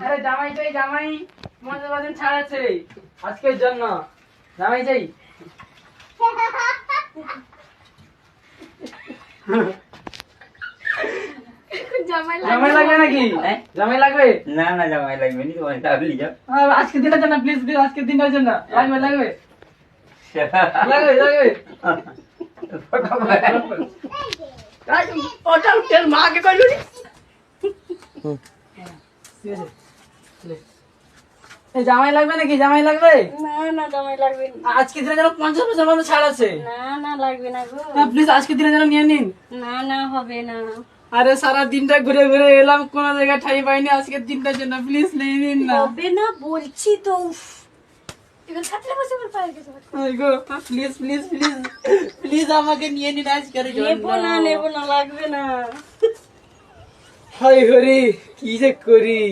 আরে জামাই যাই জামাই, মজার বাদিন ছাড়াচ্ছে আজকের জন্য। জামাই যাই। জামাই লাগবে নাকি? জামাই লাগবে? না না জামাই লাগবে নি, তোমার আপনি যাও। আজকের দিনের জন্য প্লিজ প্লিজ, আজকের দিনের জন্য লাগবে লাগবে লাগবে লাগবে। ওটা উঠে মাকে কইলো নি। এই জামাই লাগবে নাকি? জামাই লাগবে? না না জামাই লাগবে না। আজকের দিনের জন্য 50% মতো ছাড় আছে। না না লাগবে না গো। প্লিজ আজকের দিনের জন্য নিয়ে নিন। না না হবে না। আরে সারা দিনটা ঘুরে ঘুরে এলাম, কোন জায়গায় ঠাই পাইনি, আজকের দিনটার জন্য প্লিজ নিয়ে নিন না। হবে না বলছি তো। এবার ছাত্রে বসে বল পায়ে গেছে। প্লিজ প্লিজ প্লিজ প্লিজ আমাকে নিয়ে নিন আজকের নেব না লাগবে না। হাই হরি, কি যে করি।